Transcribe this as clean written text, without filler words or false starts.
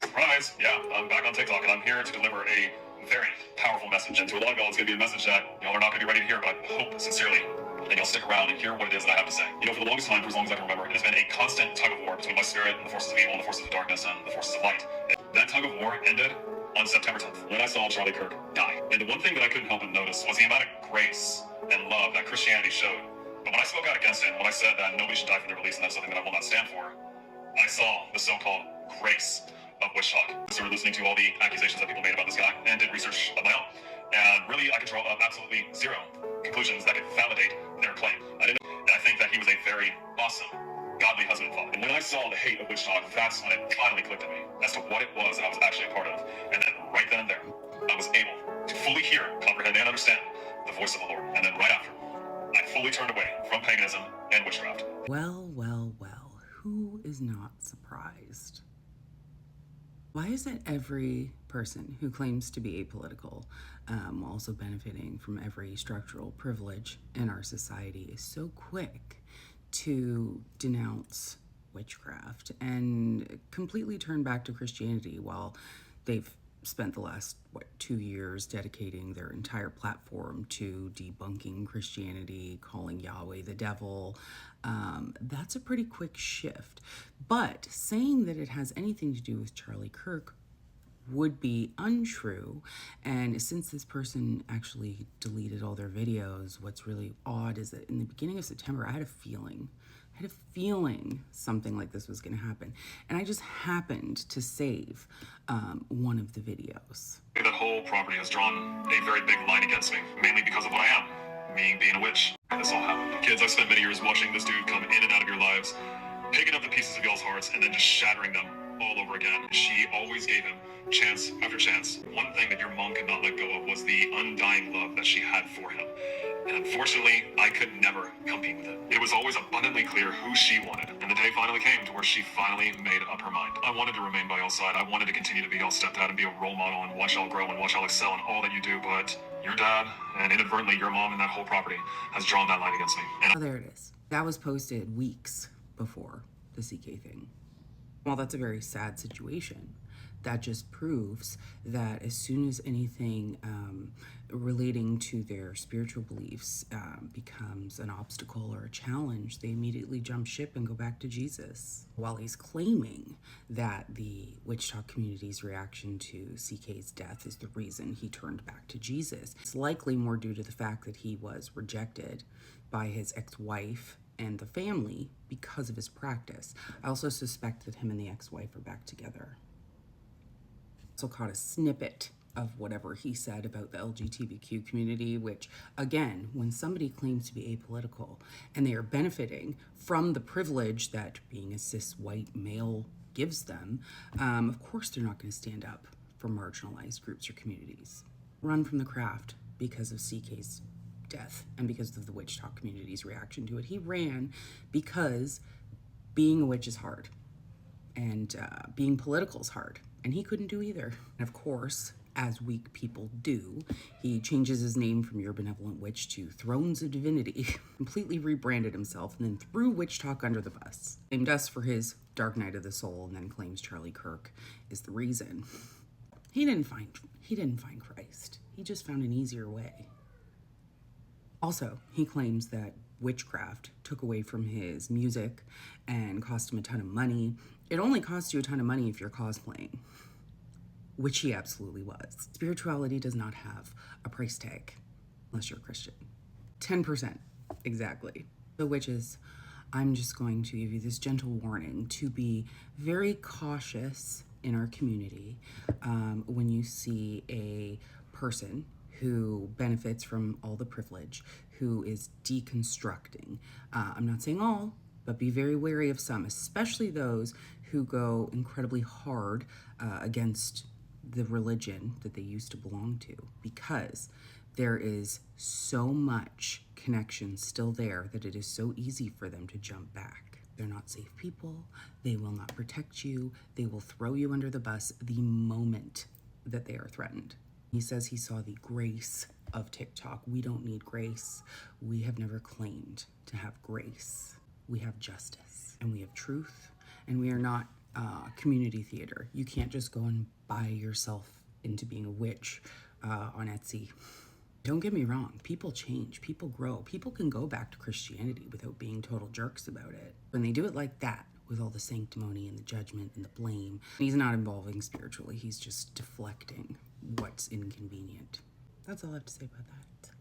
Surprise! Yeah, I'm back on TikTok and I'm here to deliver a very powerful message. And to a lot of y'all, it's going to be a message that y'all are not going to be ready to hear, but I hope sincerely that y'all stick around and hear what it is that I have to say. You know, for the longest time, for as long as I can remember, it has been a constant tug of war between my spirit and the forces of evil and the forces of darkness and the forces of light. And that tug of war ended on September 10th when I saw Charlie Kirk die. And the one thing that I couldn't help but notice was the amount of grace and love that Christianity showed. But when I spoke out against it, when I said that nobody should die for their beliefs and that's something that I will not stand for, I saw the so-called grace of witch talk. I started listening to all the accusations that people made about this guy and did research of my own. And really, I could draw up absolutely zero conclusions that could validate their claim. And I think that he was a very awesome, godly husband and father. And when I saw the hate of witch talk, that's when it finally clicked at me as to what it was that I was actually a part of. And then right then and there, I was able to fully hear, comprehend, and understand the voice of the Lord. And then right after, I fully turned away from paganism and witchcraft. Well, who is not surprised? Why is it every person who claims to be apolitical, while also benefiting from every structural privilege in our society, is so quick to denounce witchcraft and completely turn back to Christianity while they've spent the last 2 years dedicating their entire platform to debunking Christianity, calling Yahweh the devil? That's a pretty quick shift. But saying that it has anything to do with Charlie Kirk would be untrue. And since this person actually deleted all their videos, what's really odd is that in the beginning of September, I had a feeling something like this was going to happen. And I just happened to save one of the videos. That whole property has drawn a very big line against me, mainly because of what I am, me being a witch. This all happened. Kids, I've spent many years watching this dude come in and out of your lives, picking up the pieces of y'all's hearts and then just shattering them all over again. She always gave him chance after chance. One thing that your mom could not let go of was the undying love that she had for him. And unfortunately, I could never compete with it. It was always abundantly clear who she wanted. And the day finally came to where she finally made up her mind. I wanted to remain by y'all's side. I wanted to continue to be y'all's stepdad and be a role model and watch y'all grow and watch y'all excel in all that you do. But your dad, and inadvertently your mom and that whole property, has drawn that line against me. Oh, there it is. That was posted weeks before the CK thing. Well, that's a very sad situation. That just proves that as soon as anything relating to their spiritual beliefs becomes an obstacle or a challenge, they immediately jump ship and go back to Jesus. While he's claiming that the witch talk community's reaction to CK's death is the reason he turned back to Jesus, it's likely more due to the fact that he was rejected by his ex-wife and the family because of his practice. I also suspect that him and the ex-wife are back together. Also caught a snippet of whatever he said about the LGBTQ community, which, again, when somebody claims to be apolitical and they are benefiting from the privilege that being a cis white male gives them, of course they're not going to stand up for marginalized groups or communities. Run from the craft because of CK's death and because of the witch talk community's reaction to it. He ran because being a witch is hard and being political is hard, and he couldn't do either. And of course, as weak people do, he changes his name from YourBenevolentWitch to Thrones of Divinity, completely rebranded himself, and then threw witch talk under the bus. Named us for his dark night of the soul, and then claims Charlie Kirk is the reason. He didn't find Christ. He just found an easier way. Also, he claims that witchcraft took away from his music and cost him a ton of money. It only costs you a ton of money if you're cosplaying, which he absolutely was. Spirituality does not have a price tag unless you're a Christian. 10%, exactly. The witches, I'm just going to give you this gentle warning to be very cautious in our community when you see a person who benefits from all the privilege, who is deconstructing. I'm not saying all, but be very wary of some, especially those who go incredibly hard against the religion that they used to belong to, because there is so much connection still there that it is so easy for them to jump back. They're not safe people. They will not protect you. They will throw you under the bus the moment that they are threatened. He says he saw the grace of TikTok. We don't need grace. We have never claimed to have grace. We have justice and we have truth, and we are not community theater. You can't just go and buy yourself into being a witch on Etsy. Don't get me wrong, people change, people grow, people can go back to Christianity without being total jerks about it. When they do it like that, with all the sanctimony and the judgment and the blame, he's not involving spiritually, he's just deflecting what's inconvenient. That's all I have to say about that.